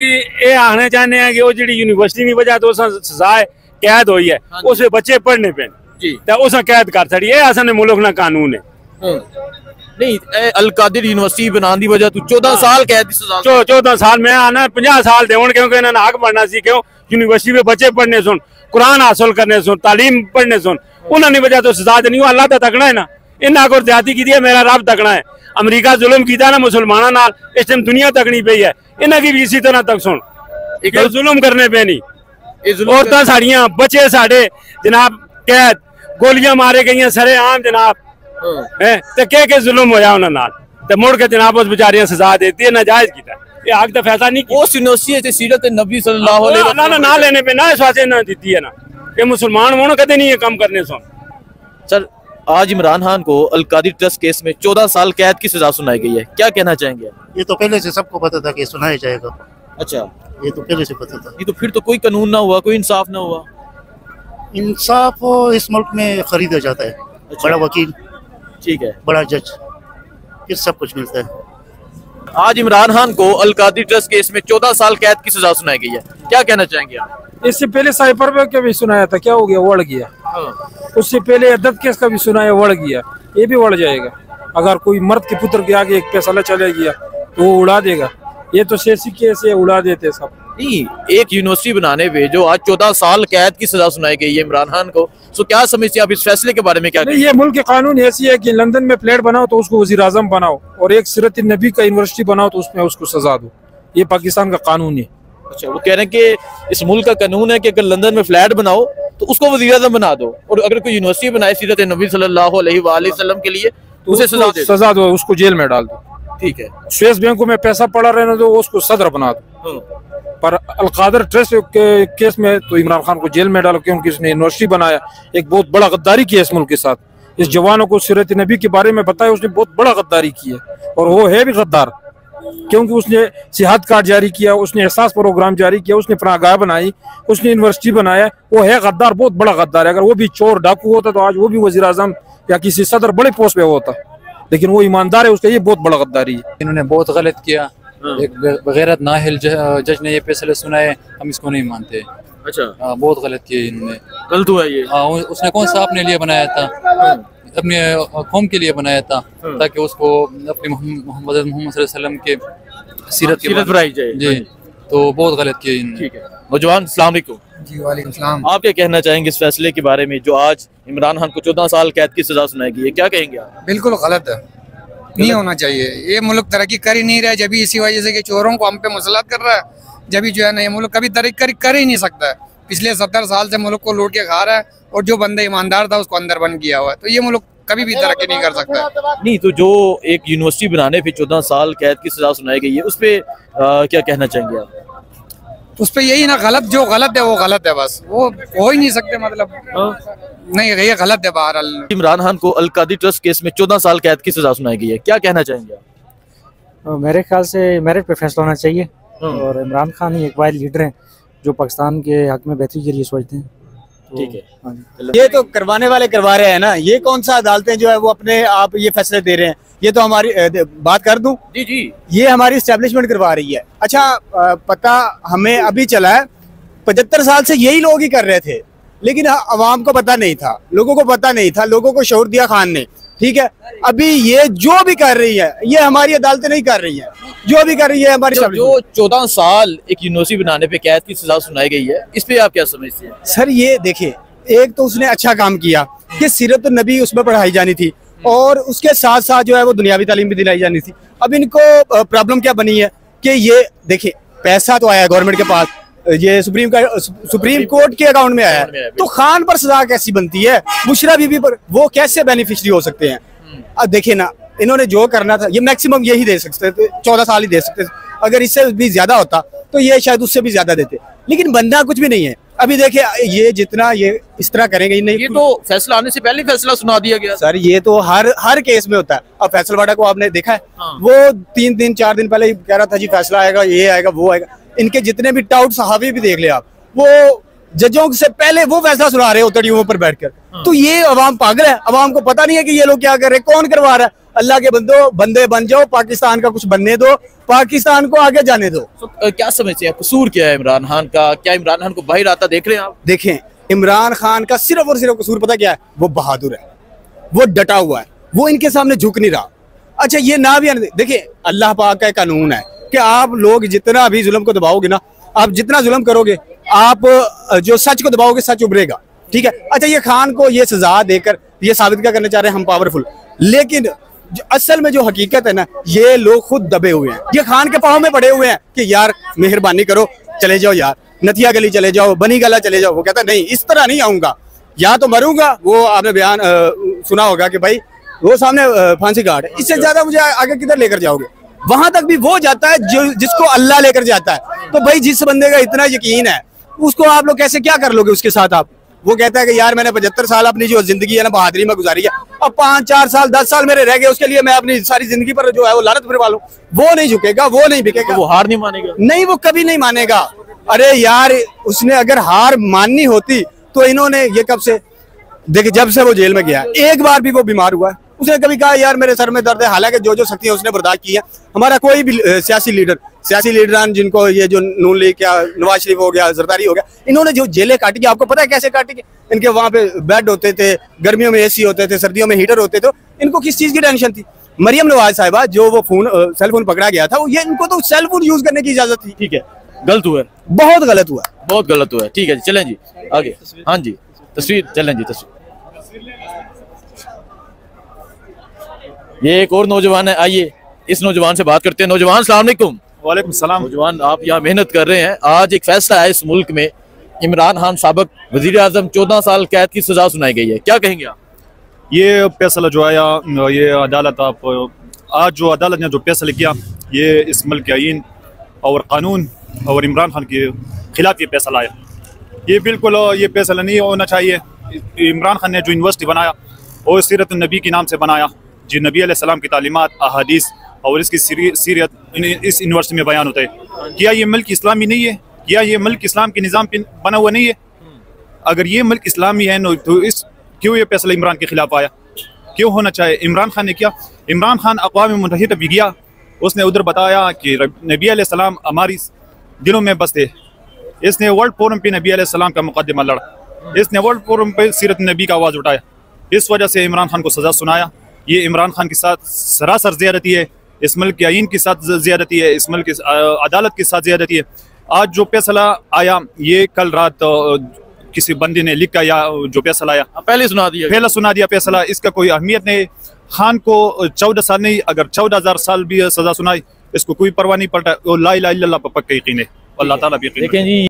ये आखना चाहते हैं कि वो जी यूनिवर्सिटी की वजह तो सजा कैद हुई है उस बच्चे पढ़ने पे उस कैद कर छड़ी है असल मुल्क ना कानून है नहीं अल कादिर यूनिवर्सिटी बनाने की वजह तो 14 साल कैद की सजा 14 साल मैं आना 50 साल दे क्योंकि इन्होंने हक बनना सी क्यों यूनिवर्सिटी में बच्चे पढ़ने सुन कुरान हासिल करने सुन तालीम पढ़ने सुन उन्होंने वजह तो सजा देनी अल्लाह तो तकना है ना इन्हें को ज्यादा की मेरा रब तकना है अमरीका जुल्म किया ना मुसलमानों नाल इस टाइम दुनिया तकनी पई है इन्हें की भी इसी तरह तक सुन जुल्म करने पे नहीं औरतां साड़ियां बच्चे साढ़े जनाब कैद गोलियां मारे गई सरे आम जनाब के जुल्म होया उन्होंने नाल मुड़ के जनाब उस बेचारियां सजा देती है नाजायज किया ये हक तो फैसला नहीं उस यूनिवर्सिटी सीरत नबी सल्लल्लाहु अलैहि वसल्लम ना लेने पे ना इस वास्ते ना दी है ना कि मुसलमान होना कदे नहीं है कम करने सुन सर आज इमरान खान को अल कादिर ट्रस्ट केस में 14 साल कैद की सजा सुनाई गई है क्या कहना चाहेंगे ये तो पहले से सबको पता था कि सुनाया जाएगा। अच्छा ये तो पहले से पता था। ये तो फिर तो कोई कानून ना हुआ कोई इंसाफ ना हुआ। इंसाफ इस मुल्क में खरीदा जाता है। अच्छा। बड़ा वकील ठीक है बड़ा जज फिर सब कुछ मिलता है। आज इमरान खान को अल कादिर ट्रस्ट केस में 14 साल कैद की सजा सुनाई गई है क्या कहना चाहेंगे आप? इससे पहले साइपर पे का भी सुनाया था क्या हो गया वड़ गया। उससे पहले अदद केस का भी सुनाया वड़ गया ये भी वड़ जाएगा। अगर कोई मर्द के पुत्र के आगे एक फैसला चले गया तो वो उड़ा देगा। ये तो सियासी केस है उड़ा देते सब। नहीं एक यूनिवर्सिटी बनाने पे जो आज 14 साल कैद की सजा सुनाई गई है इमरान खान को तो क्या समझते हैं आप इस फैसले के बारे में क्या? नहीं ये मुल्क के कानून ऐसी है कि लंदन में फ्लैट बनाओ तो उसको वजीर आजम बनाओ और एक सीरत नबी का यूनिवर्सिटी बनाओ तो उसमें उसको सजा दो। ये पाकिस्तान का कानून है। अच्छा वो कह रहे हैं कि इस मुल्क का कानून है कि अगर लंदन में फ्लैट बनाओ तो उसको वजीर आजम बना दो और अगर कोई यूनिवर्सिटी बनाए सीरत नबी सल्लल्लाहु अलैहि वसल्लम के लिए तो उसे सजा दो उसको जेल में डाल दो। ठीक है स्विस बैंकों में पैसा पड़ा रहने दो उसको सदर बना दो। पर अल कादिर ट्रस्ट के केस में तो इमरान खान को जेल में डालो क्योंकि उसने यूनिवर्सिटी बनाया। एक बहुत बड़ा गद्दारी की है इस मुल्क के साथ। इस जवानों को सीरत नबी के बारे में बताया उसने बहुत बड़ा गद्दारी की है और वो है भी गद्दार क्योंकि उसने सेहत कार्ड जारी किया उसने एहसास प्रोग्राम जारी किया उसने पनाहगाह बनाई उसने यूनिवर्सिटी बनाया। वो है गद्दार बहुत बड़ा गद्दार है। अगर वो भी चोर डाकू होता तो आज वो भी वजीर आजम या किसी सदर बड़े पोस्ट पे होता लेकिन वो ईमानदार है उसका ये बहुत बड़ा गद्दारी है। इन्होंने बहुत गलत किया। एक बगैरत नाहिल जज ने ये फैसले सुनाए हम इसको नहीं मानते। अच्छा बहुत गलत किया इन्होंने। गलत हुआ ये। उसने कौन सा अपने लिए बनाया था अपने कौम के लिए बनाया था ताकि उसको अपने मोहम्मद सल्लल्लाहु अलैहि वसल्लम के सीरत बनाई जाए जी तो बहुत गलत किया इन्होंने। ठीक है नौजवान अस्सलाम वालेकुम। जी वालेकुम सलाम। आप क्या कहना चाहेंगे इस फैसले के बारे में जो आज इमरान खान को 14 साल कैद की सजा सुनाई गई है क्या कहेंगे आप? बिल्कुल गलत है नहीं होना चाहिए। ये मुल्क तरक्की कर ही नहीं रहा है जब इसी वजह से कि चोरों को हम पे मुसलत कर रहा है जब जो है ना ये मुल्क कभी तरक्की कर ही नहीं सकता है। पिछले 70 साल से मुल्क को लूट के खा रहा है और जो बंदा ईमानदार था उसको अंदर बंद किया हुआ है तो ये मुल्क कभी भी तरक्की नहीं कर सकता है। नहीं तो जो एक यूनिवर्सिटी बनाने पे 14 साल कैद की सजा सुनाई गई है उस पे क्या कहना चाहेंगे आप? उस पे यही ना गलत जो गलत है वो गलत है बस वो हो ही नहीं सकते मतलब नहीं ये गलत है। बहरहाल इमरान खान को अल कादिर ट्रस्ट केस में 14 साल कैद की सजा सुनाई गई है क्या कहना चाहेंगे आप? मेरे ख्याल से मेरिट पे फैसला होना चाहिए और इमरान खान ही एक वाहिद लीडर हैं जो पाकिस्तान के हक में बेहतरी के लिए सोचते हैं। ठीक है ये तो करवाने वाले करवा रहे हैं ना ये कौन सा अदालतें जो है वो अपने आप ये फैसले दे रहे हैं। ये तो हमारी बात कर दूं जी जी ये हमारी एस्टेब्लिशमेंट करवा रही है। अच्छा पता हमें अभी चला है 75 साल से यही लोग ही कर रहे थे लेकिन अवाम को पता नहीं था लोगों को पता नहीं था लोगों को शऊर दिया खान ने। ठीक है अभी ये जो भी कर रही है ये हमारी अदालतें नहीं कर रही है जो भी कर रही है हमारी जो 14 साल एक यूनिवर्सिटी बनाने पे कैद की सजा सुनाई गई है इस पे आप क्या समझते हैं? सर ये देखिए एक तो उसने अच्छा काम किया कि सीरत नबी उसमें पढ़ाई जानी थी और उसके साथ साथ जो है वो दुनियावी तालीम भी दिलाई जानी थी। अब इनको प्रॉब्लम क्या बनी है कि ये देखिए पैसा तो आया गवर्नमेंट के पास ये सुप्रीम कोर्ट के अकाउंट में आया है तो खान पर सजा कैसी बनती है बुशरा बीबी पर वो कैसे बेनिफिशियरी हो सकते हैं? अब देखिए ना इन्होंने जो करना था ये मैक्सिमम यही दे सकते थे 14 साल ही दे सकते थे। अगर इससे भी ज्यादा होता तो ये शायद उससे भी ज्यादा देते लेकिन बनना कुछ भी नहीं है। अभी देखिए ये जितना ये इस तरह करेंगे नहीं ये तो फैसला आने से पहले फैसला सुना दिया गया सर। ये तो हर केस में होता है। अब फैसलवाड़ा को आपने देखा है वो 3 दिन 4 दिन पहले कह रहा था जी फैसला आएगा ये आएगा वो आएगा। इनके जितने भी टाउट सहावी भी देख ले आप वो जजों से पहले वो फैसला सुना रहे हो तड़ियों पर बैठकर। तो ये अवाम पागल है। अवाम को पता नहीं है कि ये लोग क्या कर रहे हैं कौन करवा रहा है। अल्लाह के बंदे बन जाओ, पाकिस्तान का कुछ बनने दो, पाकिस्तान को आगे जाने दो। क्या समझते हैं, कसूर क्या है इमरान खान का? क्या इमरान खान को बाहर आता देख रहे हैं आप? देखें, इमरान खान का सिर्फ और सिर्फ कसूर पता क्या है? वो बहादुर है, वो डटा हुआ है, वो इनके सामने झुक नहीं रहा। अच्छा, ये ना भी देखिए, अल्लाह पाक का कानून है कि आप लोग जितना भी जुल्म को दबाओगे ना, आप जितना जुल्म करोगे, आप जो सच को दबाओगे सच उभरेगा, ठीक है। अच्छा, ये खान को ये सजा देकर ये साबित क्या करना चाह रहे हैं हम पावरफुल, लेकिन असल में जो हकीकत है ना, ये लोग खुद दबे हुए हैं, ये खान के पाँव में पड़े हुए हैं कि यार मेहरबानी करो, चले जाओ यार, नथिया गली चले जाओ, बनी गला चले जाओ। वो कहता नहीं, इस तरह नहीं आऊंगा, या तो मरूंगा। वो आपने बयान सुना होगा कि भाई वो सामने फांसी घाट है, इससे ज्यादा मुझे आगे किधर लेकर जाओगे? वहां तक भी वो जाता है जो जिसको अल्लाह लेकर जाता है। तो भाई जिस बंदे का इतना यकीन है, उसको आप लोग कैसे क्या कर लोगे उसके साथ आप? वो कहता है कि यार मैंने 75 साल अपनी जो जिंदगी है ना बहादुरी में गुजारी है, अब 5-4 साल 10 साल मेरे रह गए, उसके लिए मैं अपनी सारी जिंदगी पर जो है वो लानत फिरवा लूं। वो नहीं झुकेगा, वो नहीं बिकेगा, वो हार नहीं मानेगा। नहीं, वो कभी नहीं मानेगा। अरे यार, उसने अगर हार माननी होती तो इन्होंने ये कब से, देखिए जब से वो जेल में गया, एक बार भी वो बीमार हुआ है, उसने कभी कहा यार मेरे सर में दर्द है? हालांकि जो जो शक्तियां उसने बर्दाश्त की है, हमारा कोई भी सियासी लीडर जिनको ये जो नून लीग क्या नवाज शरीफ हो गया, जरदारी हो गया, इन्होंने जो जेलें काटी, आपको पता है कैसे काटी? इनके वहां पे बेड होते थे, गर्मियों में एसी होते थे, सर्दियों में हीटर होते थे, इनको किस चीज की टेंशन थी? मरियम नवाज साहिबा जो वो सेल फोन पकड़ा गया था, ये इनको तो सेल फोन यूज करने की इजाजत थी। ठीक है, गलत हुआ, बहुत गलत हुआ, बहुत गलत हुआ। ठीक है जी, चलें जी आगे। हाँ जी, तस्वीर चलें जी, तस्वीर। ये एक और नौजवान है, आइए इस नौजवान से बात करते हैं। नौजवान अस्सलाम वालेकुम। वालेकुम सलाम। नौजवान, आप यहाँ मेहनत कर रहे हैं, आज एक फैसला है इस मुल्क में, इमरान खान साबिक वजीर आजम 14 साल कैद की सजा सुनाई गई है, क्या कहेंगे आप? ये फैसला जो आया, ये अदालत आज जो अदालत ने जो फैसला किया, ये इस मुल्क के आईन और कानून और इमरान खान के खिलाफ ये फैसला आया। ये बिल्कुल ये फैसला नहीं होना चाहिए। इमरान खान ने जो यूनिवर्सिटी बनाया वो सीरत नबी के नाम से बनाया, जो नबी अलैहिस्सलाम की तालीमात, अहादीस और इसकी सीरत इस यूनिवर्सिटी में बयान होता है। क्या ये मुल्क इस्लामी नहीं है? क्या ये मुल्क इस्लाम के निज़ाम पे बना हुआ नहीं है? अगर ये मुल्क इस्लामी है तो इस क्यों ये फैसला इमरान के खिलाफ आया? क्यों होना चाहिए? इमरान खान ने क्या, इमरान खान अक़वाम मुत्तहिदा भी गया, उसने उधर बताया कि नबी अलैहिस्सलाम हमारी दिलों में बसते। इसने वर्ल्ड फोरम पे नबी अलैहिस्सलाम का मुकदमा लड़ा, इसने वर्ल्ड फोरम पे सीरत नबी का आवाज़ उठाया, इस वजह से इमरान खान को सज़ा सुनाया। ये इमरान खान के साथ सरासर ज़्यादती है, इस मुल्क के आईन के साथ ज़्यादती है, इस मुल्क की अदालत के साथ ज़्यादती है। आज जो फैसला आया, ये कल रात किसी बंदे ने लिखा या जो फैसला आया पहले सुना दिया फैसला, इसका कोई अहमियत नहीं। खान को 14 साल नहीं, अगर 14,000 साल भी सजा सुनाई, इसको कोई परवाह नहीं पड़ता। ला इलाहा इल्लल्लाह पर पक्का यकीन है, अल्लाह ताला भी यकीन है।